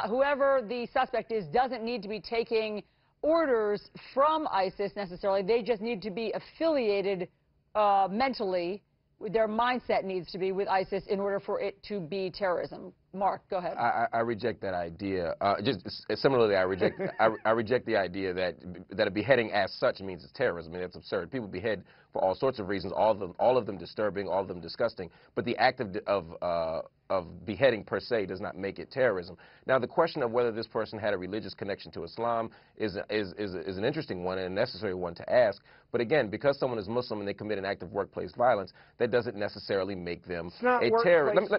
whoever the suspect is doesn't need to be taking orders from ISIS necessarily. They just need to be affiliated mentally. Their mindset needs to be with ISIS in order for it to be terrorism. Mark, go ahead. I reject that idea. Similarly, I reject the idea that a beheading as such means it's terrorism. I mean, that's absurd. People behead for all sorts of reasons, all of them disturbing, all of them disgusting. But the act of beheading per se does not make it terrorism. Now, the question of whether this person had a religious connection to Islam is an interesting one and a necessary one to ask. But again, because someone is Muslim and they commit an act of workplace violence, that doesn't necessarily make them a terrorist.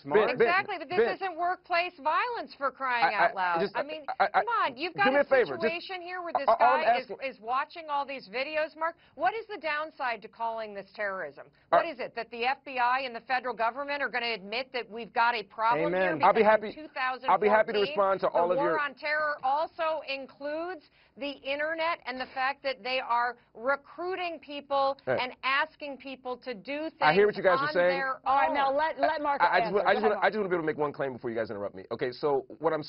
Exactly, but this isn't workplace violence, for crying out loud. I mean, come on, you've got a situation here where this guy is watching all these videos, Mark. What is the downside to calling this terrorism? What is it, that the FBI and the federal government are going to admit that we've got a problem here? Because I'll be happy. In 2014, I'll be happy to respond to all of your. The war on terror also includes the internet and the fact that they are recruiting people and asking people to do things. I hear what you guys are saying. All right, now let Mark answer. I just want to be able to make one claim before you guys interrupt me. Okay, so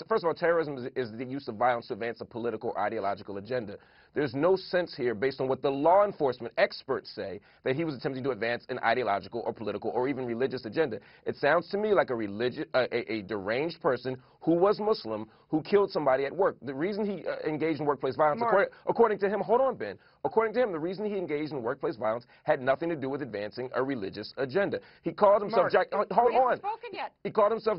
first of all, terrorism is the use of violence to advance a political or ideological agenda. There's no sense here, based on what the law enforcement experts say, that he was attempting to advance an ideological or political or even religious agenda. It sounds to me like a deranged person who was Muslim who killed somebody at work. The reason he engaged in workplace violence, according to him, hold on, Ben. According to him, the reason he engaged in workplace violence had nothing to do with advancing a religious agenda. He called himself hold on. Spoken yet. He called himself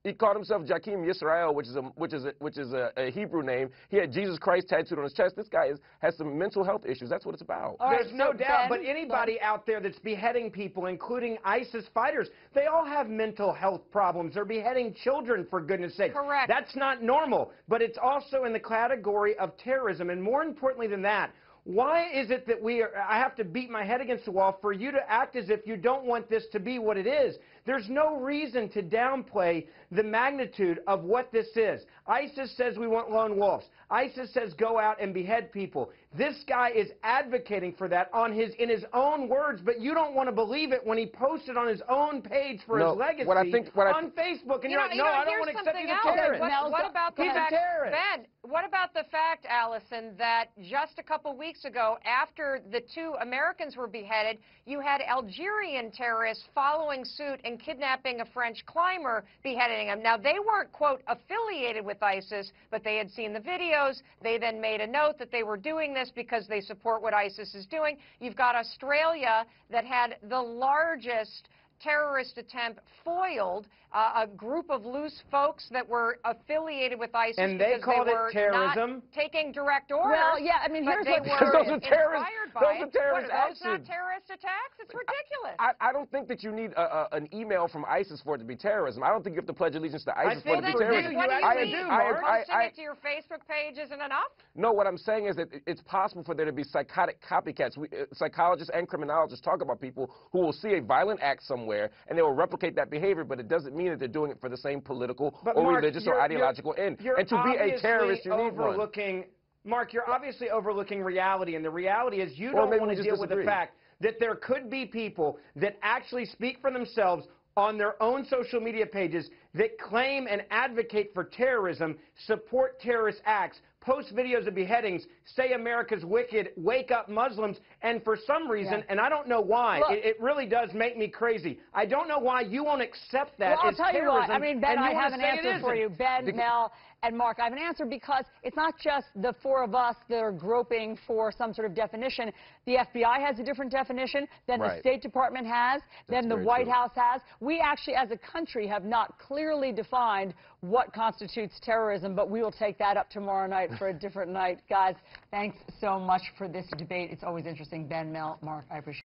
He called himself Jakim Yisrael, which is a Hebrew name. He had Jesus Christ tattooed on his chest. This guy has some mental health issues. That's what it's about. There's no doubt. But anybody out there that's beheading people, including ISIS fighters, they all have mental health problems. They're beheading children, for goodness sake. Correct. That's not normal. But it's also in the category of terrorism. And more importantly than that, why is it that I have to beat my head against the wall for you to act as if you don't want this to be what it is? There's no reason to downplay the magnitude of what this is. ISIS says we want lone wolves. ISIS says go out and behead people. This guy is advocating for that in his own words, but you don't want to believe it when he posted on his own page for his legacy on Facebook, and you're like, no, I don't want to accept you as a terrorist. What about the fact, Ben, what about the fact, Allison, that just a couple weeks ago, after the 2 Americans were beheaded, you had Algerian terrorists following suit and kidnapping a French climber, beheading him. Now, they weren't, quote, affiliated with ISIS, but they had seen the videos. They then made a note that they were doing this because they support what ISIS is doing. You've got Australia that had the largest terrorist attempt foiled, a group of loose folks that were affiliated with ISIS and they called it terrorism. Not taking direct orders. Well, yeah, I mean, here's what those are terrorist actions. Those not terrorist attacks? It's ridiculous. I don't think that you need an email from ISIS for it to be terrorism. I don't think you have to pledge allegiance to ISIS for it to be terrorism. What do you mean? Posting it to your Facebook page isn't enough? No, what I'm saying is that it's possible for there to be psychotic copycats. Psychologists and criminologists talk about people who will see a violent act somewhere and they will replicate that behavior, but it doesn't mean that they're doing it for the same political or religious or ideological end. And to be a terrorist, you need one. Mark, you're obviously overlooking reality, and the reality is you don't want to deal with the fact that there could be people that actually speak for themselves on their own social media pages that claim and advocate for terrorism, support terrorist acts, post videos of beheadings, say America's wicked, wake up Muslims, and for some reason, and I don't know why, it really does make me crazy. I don't know why you won't accept that as terrorism. I'll tell you what, I mean, Ben, I have an answer for you. Ben, Mel, and Mark, I have an answer because it's not just the 4 of us that are groping for some sort of definition. The FBI has a different definition than the State Department has, than the White House has. We actually, as a country, have not clearly defined what constitutes terrorism, but we will take that up tomorrow night for a different night. Guys, thanks so much for this debate. It's always interesting. Ben, Mel, Mark, I appreciate it.